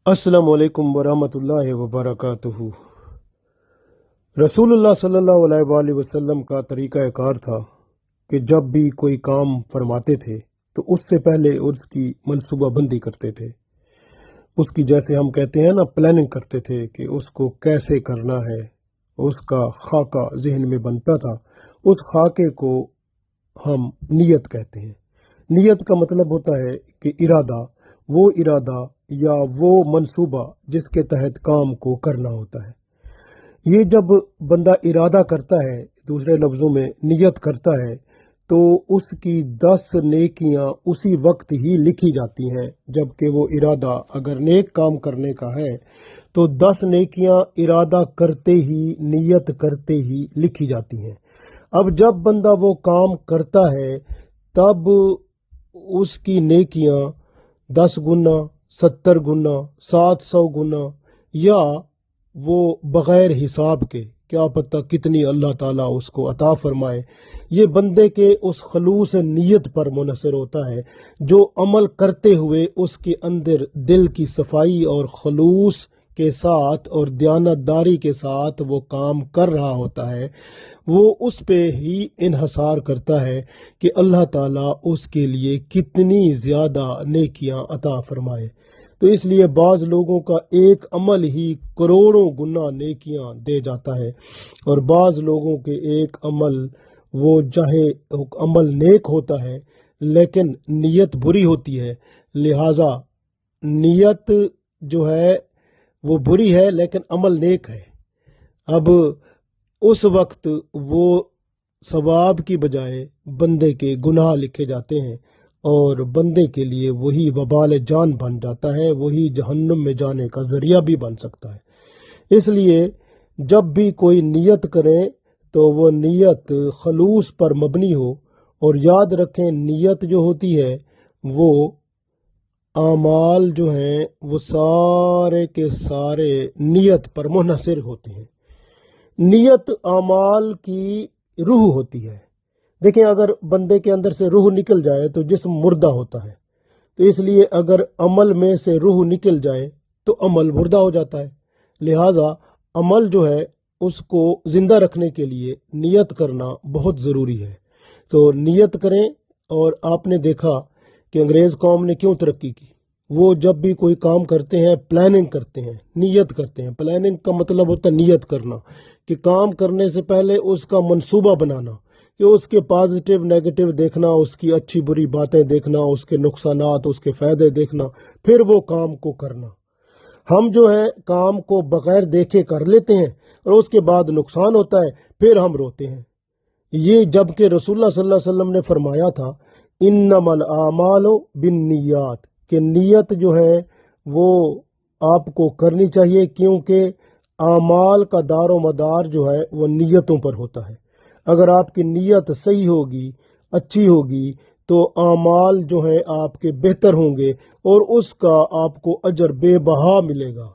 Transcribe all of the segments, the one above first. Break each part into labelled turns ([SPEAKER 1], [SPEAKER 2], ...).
[SPEAKER 1] अस्सलामु अलैकुम वरहमतुल्लाहि वबरकातुहू। रसूलुल्लाह सल्लल्लाहु अलैहि वसल्लम का तरीक़ा कार था कि जब भी कोई काम फरमाते थे तो उससे पहले उसकी मनसूबा बंदी करते थे। उसकी जैसे हम कहते हैं ना, प्लानिंग करते थे कि उसको कैसे करना है। उसका खाका जहन में बनता था। उस खाके को हम नियत कहते हैं। नियत का मतलब होता है कि इरादा या वो मंसूबा जिसके तहत काम को करना होता है। ये जब बंदा इरादा करता है, दूसरे लफ्ज़ों में नियत करता है, तो उसकी 10 नेकियां उसी वक्त ही लिखी जाती हैं। जबकि वो इरादा अगर नेक काम करने का है तो 10 नेकियां इरादा करते ही, नियत करते ही लिखी जाती हैं। अब जब बंदा वो काम करता है तब उसकी नेकियां 10 गुना, 70 गुना, 700 गुना, या वो बग़ैर हिसाब के, क्या पता कितनी अल्लाह ताला उसको अता फरमाए। ये बंदे के उस खलूस नियत पर मुनहसर होता है जो अमल करते हुए उसके अंदर दिल की सफाई और खलूस के साथ और दयानतदारी के साथ वो काम कर रहा होता है। वो उस पे ही इन्हसार करता है कि अल्लाह ताला उसके लिए कितनी ज़्यादा नेकियां अता फरमाए। तो इसलिए बाज़ लोगों का एक अमल ही करोड़ों गुना नेकियां दे जाता है, और बाज़ लोगों के एक अमल, वो चाहे अमल नेक होता है लेकिन नीयत बुरी होती है। लिहाजा नीयत जो है वो बुरी है लेकिन अमल नेक है। अब उस वक्त वो सवाब की बजाय बंदे के गुनाह लिखे जाते हैं और बंदे के लिए वही वबाल जान बन जाता है, वही जहन्नुम में जाने का जरिया भी बन सकता है। इसलिए जब भी कोई नियत करे तो वो नियत खलूस पर मबनी हो, और याद रखें नियत जो होती है वो आमाल जो हैं वो सारे के सारे नियत पर मुनहसर होते हैं। नियत आमाल की रूह होती है। देखें, अगर बंदे के अंदर से रूह निकल जाए तो जिस्म मुर्दा होता है, तो इसलिए अगर अमल में से रूह निकल जाए तो अमल मुर्दा हो जाता है। लिहाजा अमल जो है उसको ज़िंदा रखने के लिए नियत करना बहुत ज़रूरी है। तो नियत करें। और आपने देखा कि अंग्रेज़ कौम ने क्यों तरक्की की। वो जब भी कोई काम करते हैं प्लानिंग करते हैं, नियत करते हैं। प्लानिंग का मतलब होता है नियत करना, कि काम करने से पहले उसका मंसूबा बनाना, कि उसके पॉजिटिव नेगेटिव देखना, उसकी अच्छी बुरी बातें देखना, उसके नुकसानात, उसके फ़ायदे देखना, फिर वो काम को करना। हम जो है काम को बगैर देखे कर लेते हैं और उसके बाद नुकसान होता है, फिर हम रोते हैं। ये जबकि रसूलुल्लाह सल्लल्लाहु अलैहि वसल्लम ने फरमाया था, इन्नमल आमालो बिन्नियात, कि नियत जो है वो आपको करनी चाहिए, क्योंकि आमाल का दारो मदार जो है वो नियतों पर होता है। अगर आपकी नियत सही होगी, अच्छी होगी, तो आमाल जो है आपके बेहतर होंगे और उसका आपको अजर बेबहा मिलेगा।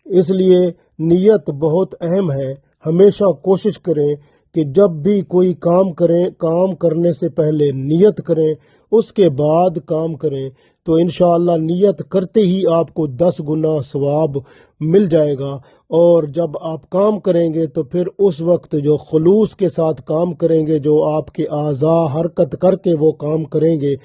[SPEAKER 1] इसलिए नियत बहुत अहम है। हमेशा कोशिश करें कि जब भी कोई काम करें, काम करने से पहले नियत करें, उसके बाद काम करें, तो इंशाअल्लाह नियत करते ही आपको 10 गुना सवाब मिल जाएगा। और जब आप काम करेंगे तो फिर उस वक्त जो खलूस के साथ काम करेंगे, जो आपके आज़ा हरकत करके वो काम करेंगे,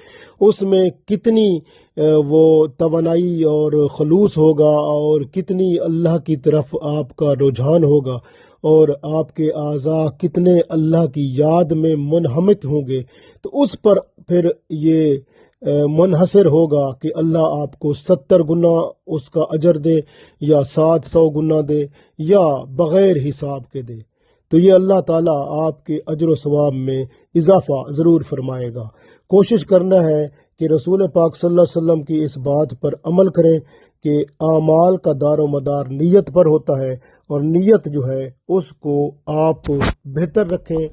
[SPEAKER 1] उसमें कितनी वो तवानाई और खलूस होगा, और कितनी अल्लाह की तरफ आपका रुझान होगा, और आपके आज़ा कितने अल्लाह की याद में मुनहमिक होंगे। तो उस पर फिर ये मुनहसर होगा कि अल्लाह आपको 70 गुना उसका अजर दे, या 700 गुना दे, या बग़ैर हिसाब के दे। तो ये अल्लाह ताला आपके अजर सवाब में इजाफ़ा ज़रूर फरमाएगा। कोशिश करना है कि रसूल पाक सल्लल्लाहु अलैहि वसल्लम की इस बात पर अमल करें कि आमाल का दारो मदार नीयत पर होता है, और नीयत जो है उसको आप बेहतर रखें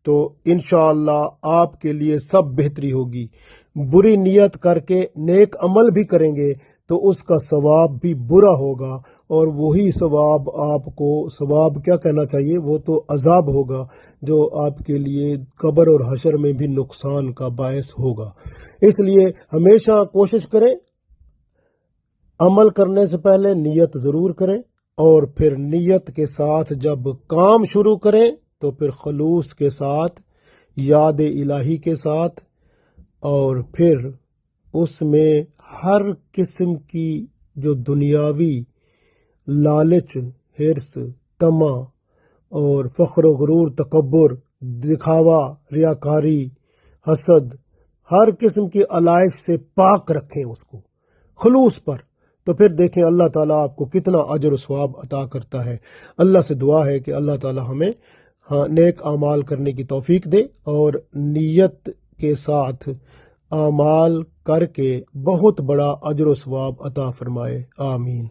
[SPEAKER 1] तो इंशाअल्लाह आपके लिए सब बेहतरी होगी। बुरी नीयत करके नेक अमल भी करेंगे तो उसका सवाब भी बुरा होगा, और वही सवाब आपको, सवाब क्या कहना चाहिए, वो तो अजाब होगा जो आपके लिए कब्र और हशर में भी नुकसान का बायस होगा। इसलिए हमेशा कोशिश करें عمل کرنے سے پہلے نیت ضرور کریں، اور پھر نیت کے ساتھ جب کام شروع کریں تو پھر خلوص کے ساتھ، یاد الہی کے ساتھ، اور پھر اس میں ہر قسم کی جو دنیاوی لالچ، حرص، طمع اور فخر و غرور، تکبر، دکھاوا، ریاکاری، حسد، ہر قسم کی علائش سے پاک رکھیں اس کو خلوص پر، تو پھر دیکھیں اللہ تعالیٰ آپ کو کتنا اجر و ثواب عطا کرتا ہے۔ اللہ سے دعا ہے کہ اللہ تعالیٰ ہمیں نیک اعمال کرنے کی توفیق دے، اور نیت کے ساتھ اعمال کر کے بہت بڑا اجر و ثواب عطا فرمائے، آمین۔